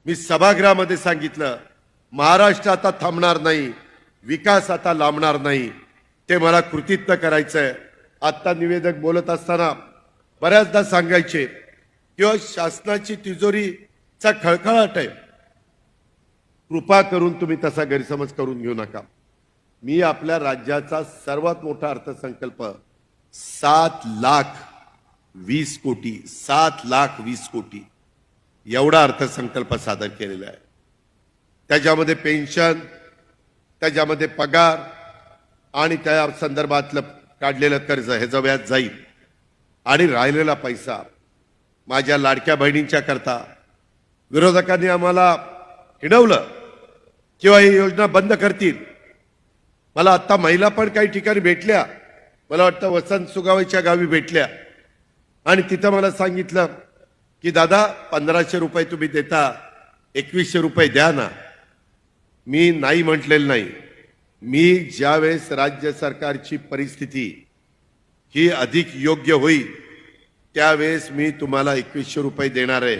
मी सभागृहामध्ये सांगितलं, महाराष्ट्र आता थांबणार नाही, विकास आता लांबणार नाही, ते मला कृतीत्व करायचंय. आता निवेदक बोलत असताना बऱ्याचदा सांगायचे किंवा शासनाची तिजोरीचा खळखळाट आहे, कृपा करून तुम्ही तसा गैरसमज करून घेऊ नका. मी आपल्या राज्याचा सर्वात मोठा अर्थसंकल्प 7,20,00,000 7,20,00,000 एवढा अर्थसंकल्प सादर केलेला आहे. त्याच्यामध्ये पेन्शन, त्याच्यामध्ये पगार आणि त्या संदर्भातलं काढलेलं कर्ज ह्याचं व्याज जाईल आणि राहिलेला पैसा माझ्या लाडक्या बहिणींच्या करता. विरोधकांनी आम्हाला हिणवलं किंवा ही योजना बंद करतील. मला आता महिला पण काही ठिकाणी भेटल्या, मला वाटतं वसंत सुगावेच्या गावी भेटल्या आणि तिथं मला सांगितलं की दादा 1,500 रुपये तुम्ही देता, 2,100 रुपये द्या ना. मी नाही म्हटलेलं नाही. मी ज्यावेळेस राज्य सरकारची परिस्थिती ही अधिक योग्य होईल त्यावेळेस मी तुम्हाला 2,100 रुपये देणार आहे.